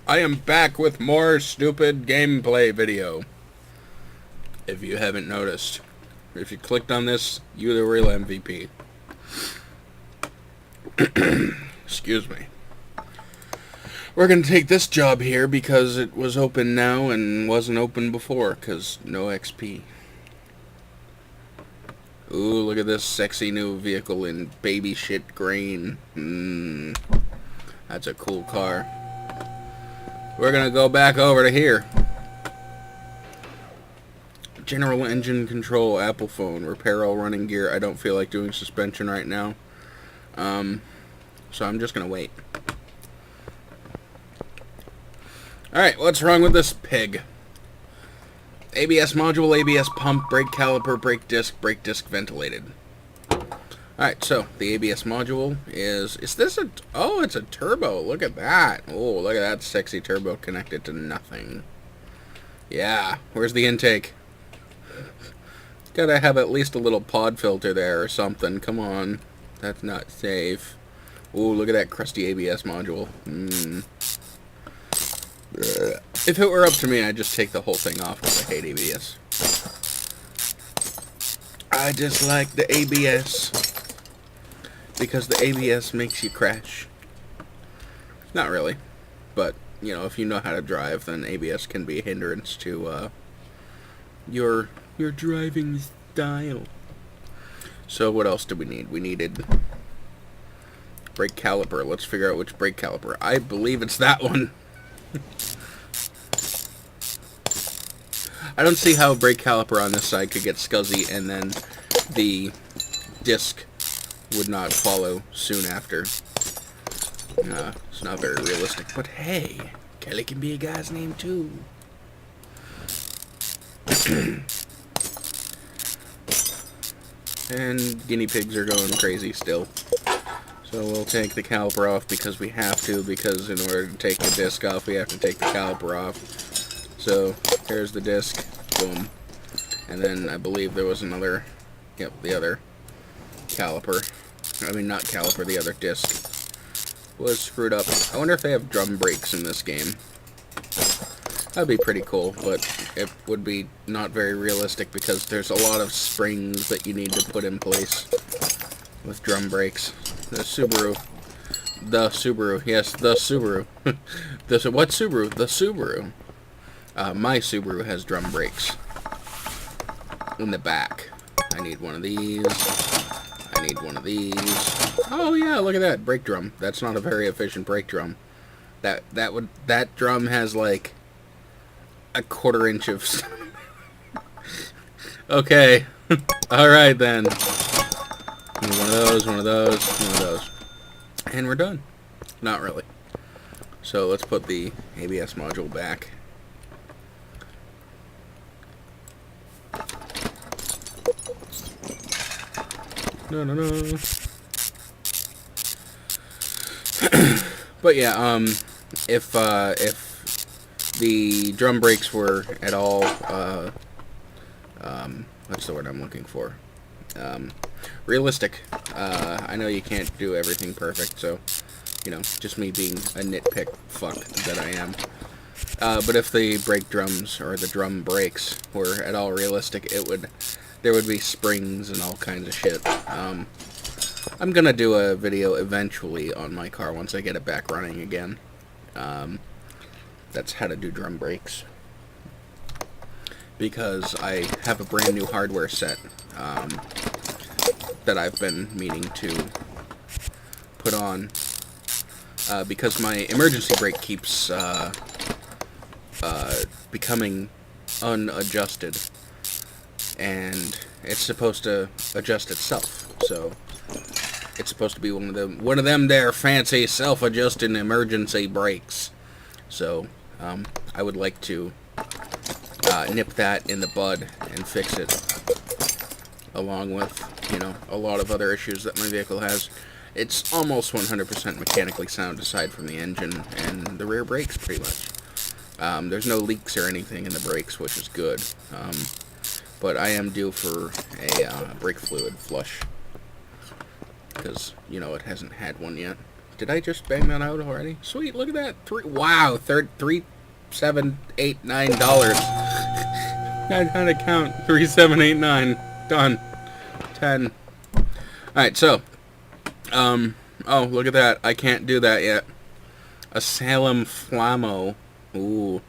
I am back with more stupid gameplay video. If you haven't noticed. If you clicked on this, you're the real MVP. Excuse me. We're going to take this job here because it was open now and wasn't open before, because no XP. Ooh, look at this sexy new vehicle in baby shit green. That's a cool car. We're going to go back over to here. General engine control, Apple phone, repair all running gear. I don't feel like doing suspension right now. So I'm just going to wait. Alright, what's wrong with this pig? ABS module, ABS pump, brake caliper, brake disc ventilated. Alright, so the ABS module is this a, oh, it's a turbo. Look at that. Oh, look at that sexy turbo connected to nothing. Yeah, where's the intake? Gotta have at least a little pod filter there or something. Come on. That's not safe. Ooh, look at that crusty ABS module. If it were up to me, I'd just take the whole thing off because I hate ABS. I dislike the ABS because the ABS makes you crash. Not really, but you know, if you know how to drive, then ABS can be a hindrance to your driving style. So what else did we need? We needed brake caliper. Let's figure out which brake caliper. I believe it's that one. I don't see how a brake caliper on this side could get scuzzy and then the disc would not follow soon after. It's not very realistic, but hey, Kelly can be a guy's name too. And guinea pigs are going crazy still. So we'll take the caliper off because we have to, because in order to take the disc off, we have to take the caliper off. So here's the disc, boom. And then I believe there was another, yep, the other caliper. I mean, not caliper, the other disc was screwed up. I wonder if they have drum brakes in this game. That'd be pretty cool, but it would be not very realistic because there's a lot of springs that you need to put in place with drum brakes. The Subaru. Yes, the Subaru. What Subaru? The Subaru. My Subaru has drum brakes in the back. I need one of these. I need one of these. Oh yeah, look at that brake drum. That's not a very efficient brake drum. That drum has like a 1/4 inch of. Okay. All right then. One of those, one of those, one of those. And we're done. Not really. So let's put the ABS module back. No. But yeah, if the drum brakes were at all, what's the word I'm looking for? Realistic. I know you can't do everything perfect, so, you know, just me being a nitpick fuck that I am. But if the brake drums, or the drum brakes, were at all realistic, there would be springs and all kinds of shit. I'm gonna do a video eventually on my car once I get it back running again. That's how to do drum brakes. Because I have a brand new hardware set, that I've been meaning to put on, because my emergency brake keeps becoming unadjusted, and it's supposed to adjust itself. So it's supposed to be one of them there fancy self-adjusting emergency brakes. So I would like to nip that in the bud and fix it, along with, you know, a lot of other issues that my vehicle has. It's almost 100% mechanically sound aside from the engine and the rear brakes, pretty much. There's no leaks or anything in the brakes, which is good. But I am due for a brake fluid flush, because, you know, it hasn't had one yet. Did I just bang that out already? Sweet, look at that. Wow, $3,789. I had to count. 3789. Done. 10. Alright, so. Oh, look at that. I can't do that yet. A Salem Flamo. Ooh.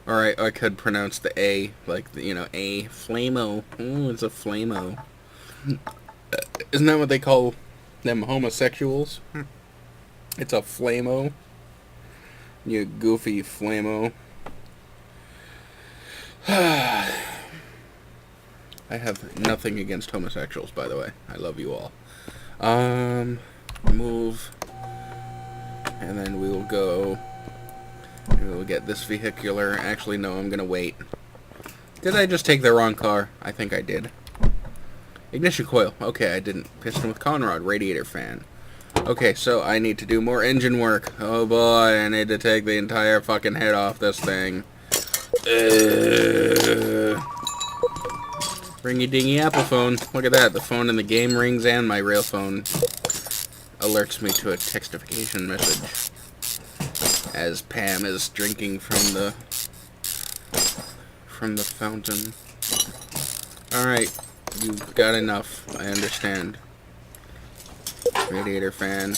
Alright, I could pronounce the A, like, you know, A. Flamo. Ooh, it's a Flamo. Isn't that what they call them homosexuals? It's a Flamo. You goofy Flamo. I have nothing against homosexuals, by the way. I love you all. Move. And then we will go. We will get this vehicular. Actually, no, I'm gonna wait. Did I just take the wrong car? I think I did. Ignition coil. Okay, I didn't. Piston with conrod. Radiator fan. Okay, so I need to do more engine work. Oh boy, I need to take the entire fucking head off this thing. Ringy dingy Apple phone. Look at that. The phone in the game rings and my real phone alerts me to a textification message as Pam is drinking from the fountain. Alright, you've got enough. I understand. Radiator fan.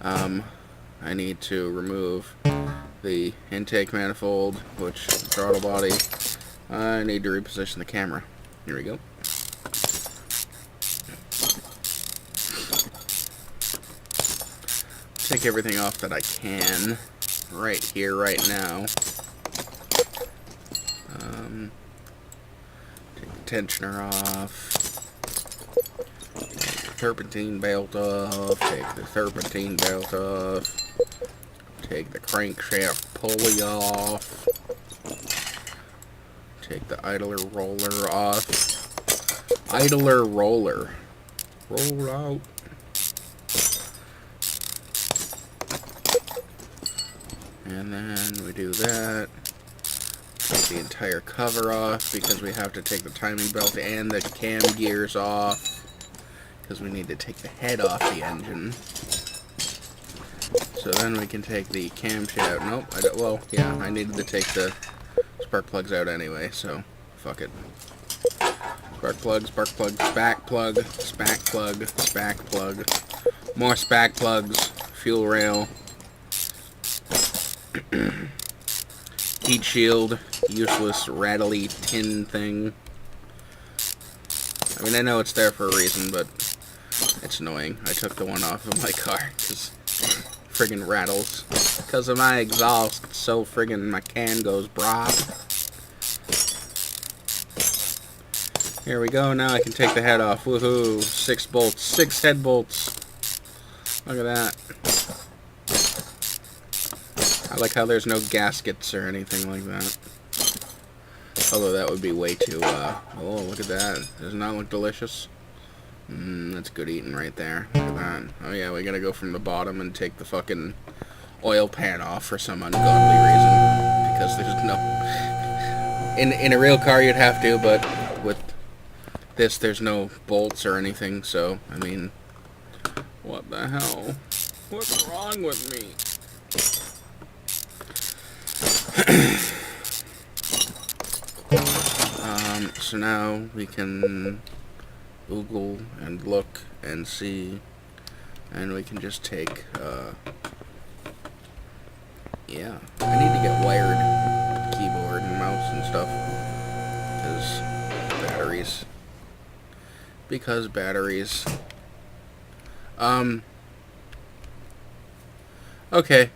I need to remove the intake manifold, which throttle body. I need to reposition the camera. Here we go. Take everything off that I can right here, right now. Take the tensioner off. Take the turpentine belt off. Take the serpentine belt off. Take the crankshaft pulley off. Take the idler roller off. Idler roller. Roll out. And then we do that. Take the entire cover off because we have to take the timing belt and the cam gears off. Because we need to take the head off the engine. So then we can take the camshaft. Nope, I don't. Well, yeah, I needed to take the spark plugs out anyway, so fuck it. Spark plug, spack plug, spack plug, spack plug, more spack plugs, fuel rail, heat shield, useless rattly tin thing. I mean, I know it's there for a reason, but it's annoying. I took the one off of my car because friggin' rattles. Because of my exhaust, so friggin' my can goes broad. Here we go, now I can take the head off. Woohoo! 6 bolts, 6 head bolts. Look at that. I like how there's no gaskets or anything like that. Although that would be way too, oh, look at that. Doesn't that look delicious? That's good eating right there. Look at that. Oh yeah, we gotta go from the bottom and take the fucking oil pan off for some ungodly reason. Because there's no... In a real car you'd have to, but with this there's no bolts or anything, so, I mean... What the hell? What's wrong with me? So now we can Google and look and see, and we can just take, yeah, I need to get wired keyboard and mouse and stuff, because batteries, okay,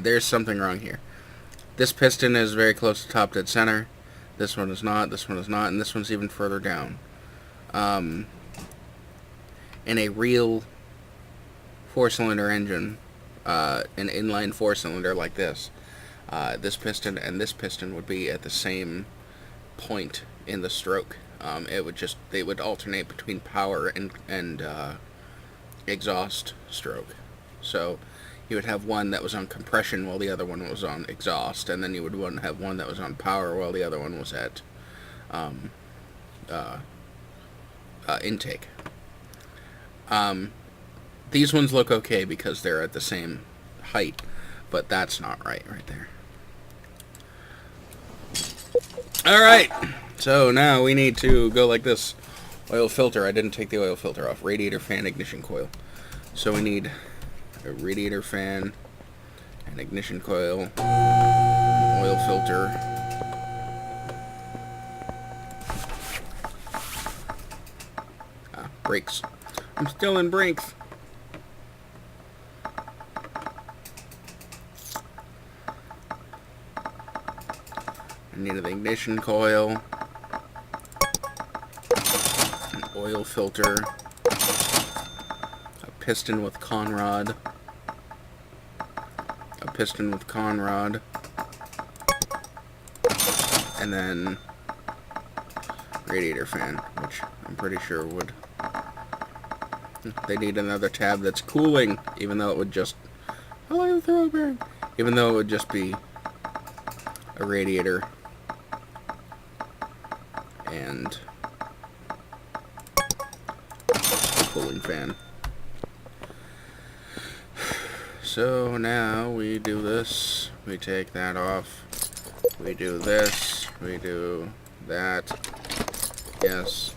there's something wrong here. This piston is very close to top dead center. This one is not, this one is not, and this one's even further down. In a real 4-cylinder engine, an inline 4-cylinder like this, this piston and this piston would be at the same point in the stroke. They would alternate between power and exhaust stroke. So you would have one that was on compression while the other one was on exhaust, and then you would have one that was on power while the other one was at intake. These ones look okay because they're at the same height, but that's not right there. Alright, so now we need to go like this. Oil filter, I didn't take the oil filter off. Radiator fan, ignition coil. So we need a radiator fan, an ignition coil, oil filter, brakes. I'm still in brakes. I need an ignition coil, an oil filter, a piston with conrod, and then radiator fan, which I'm pretty sure would... They need another tab that's cooling, even though it would just... Hello, Throwberg! Even though it would just be a radiator and a cooling fan. So now we do this, we take that off, we do this, we do that, yes.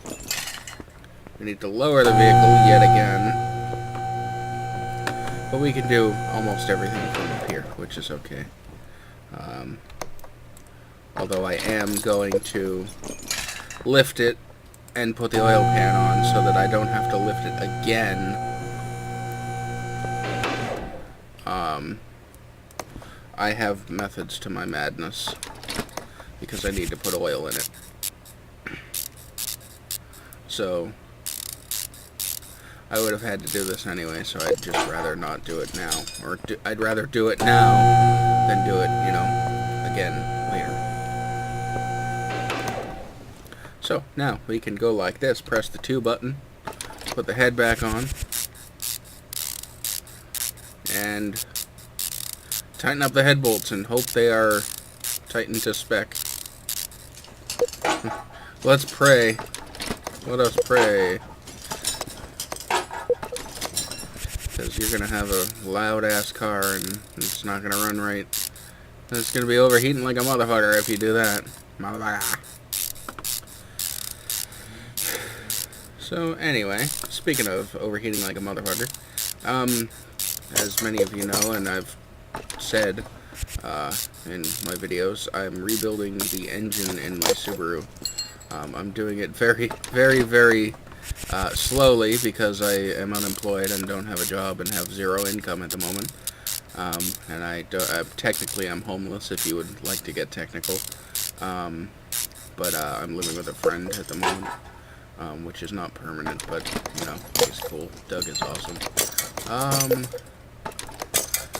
We need to lower the vehicle yet again, but we can do almost everything from up here, which is okay. Although I am going to lift it and put the oil pan on so that I don't have to lift it again. I have methods to my madness because I need to put oil in it. So I would have had to do this anyway, so I'd just rather not do it now. Or I'd rather do it now than do it, you know, again later. So now we can go like this, press the 2 button, put the head back on, and tighten up the head bolts and hope they are tightened to spec. Let's pray. Let us pray. Because you're going to have a loud-ass car and it's not going to run right. And it's going to be overheating like a motherfucker if you do that. Motherfucker. So, anyway, speaking of overheating like a motherfucker, as many of you know, and I've said in my videos, I'm rebuilding the engine in my Subaru. I'm doing it very, very, very slowly because I am unemployed and don't have a job and have zero income at the moment. And technically I'm homeless if you would like to get technical. But I'm living with a friend at the moment, which is not permanent, but, you know, he's cool. Doug is awesome.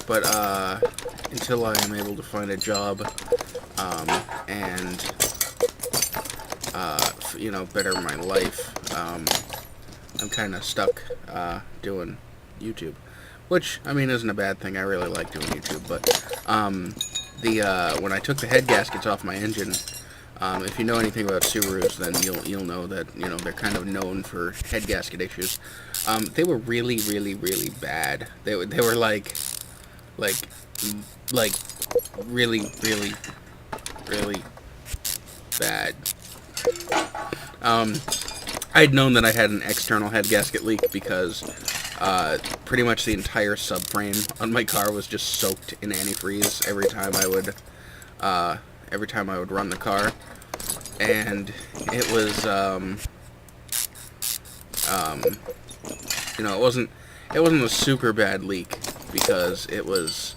But until I am able to find a job and you know, better my life, I'm kind of stuck doing YouTube, which I mean isn't a bad thing. I really like doing YouTube, but when I took the head gaskets off my engine, if you know anything about Subarus, then you'll know that, you know, they're kind of known for head gasket issues. They were really, really, really bad. They were like really, really, really bad. I'd known that I had an external head gasket leak because pretty much the entire subframe on my car was just soaked in antifreeze every time I would run the car, and it was you know, it wasn't a super bad leak because it was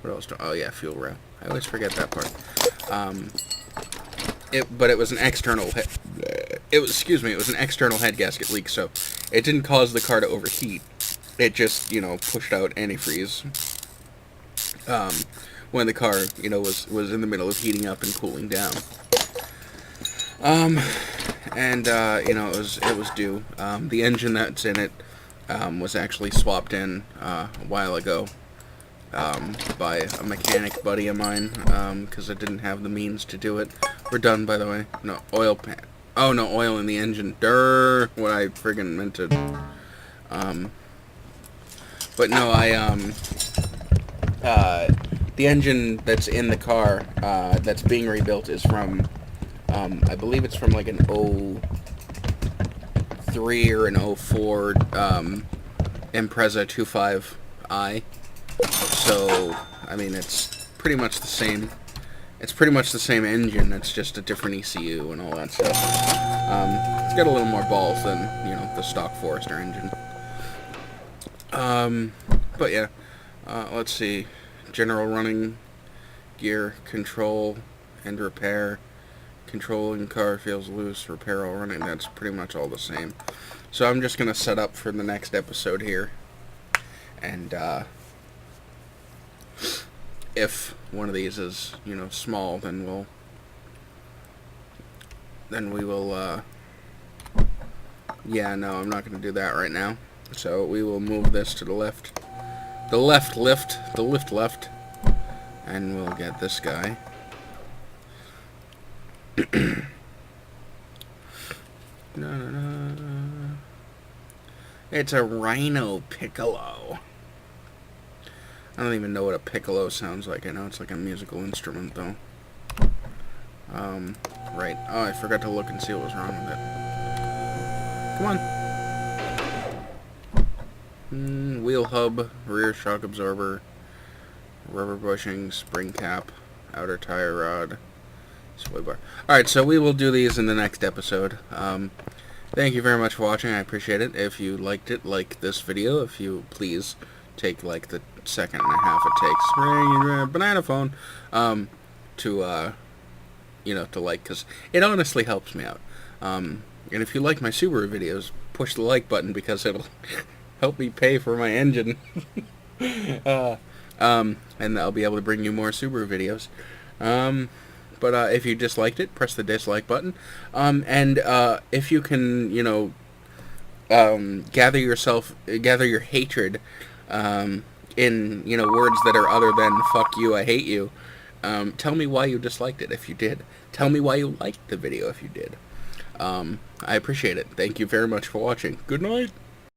what else? Oh yeah, fuel rail. I always forget that part. But it was an external it was an external head gasket leak, so it didn't cause the car to overheat. It just, you know, pushed out antifreeze when the car, you know, was in the middle of heating up and cooling down. You know, it was due. The engine that's in it was actually swapped in a while ago by a mechanic buddy of mine, because I didn't have the means to do it. We're done, by the way. No, oil pan. Oh, no, oil in the engine. Durr. What I friggin' meant to... But no, the engine that's in the car, that's being rebuilt is from, I believe it's from like an 03 or an 04, Impreza 25i. So, I mean, it's pretty much the same. It's pretty much the same engine. It's just a different ECU and all that stuff. It's got a little more balls than, you know, the stock Forester engine. But yeah, let's see. General running, gear, control, and repair. Controlling car feels loose, repair all running. That's pretty much all the same. So I'm just going to set up for the next episode here. And, if one of these is, you know, small, then we will, yeah, no, I'm not going to do that right now. So we will move this to the left. The lift left. And we'll get this guy. It's a Rhino Piccolo. I don't even know what a piccolo sounds like. I know it's like a musical instrument, though. Right. Oh, I forgot to look and see what was wrong with it. Come on. Wheel hub, rear shock absorber, rubber bushing, spring cap, outer tire rod, sway bar. Alright, so we will do these in the next episode. Thank you very much for watching. I appreciate it. If you liked it, like this video. If you please take like the second and a half it takes, ring your banana phone, to, you know, to like, because it honestly helps me out. And if you like my Subaru videos, push the like button, because it'll help me pay for my engine. And I'll be able to bring you more Subaru videos. But if you disliked it, press the dislike button. And if you can, you know, gather your hatred, in, you know, words that are other than fuck you, I hate you. Tell me why you disliked it if you did. Tell me why you liked the video if you did. I appreciate it. Thank you very much for watching. Good night.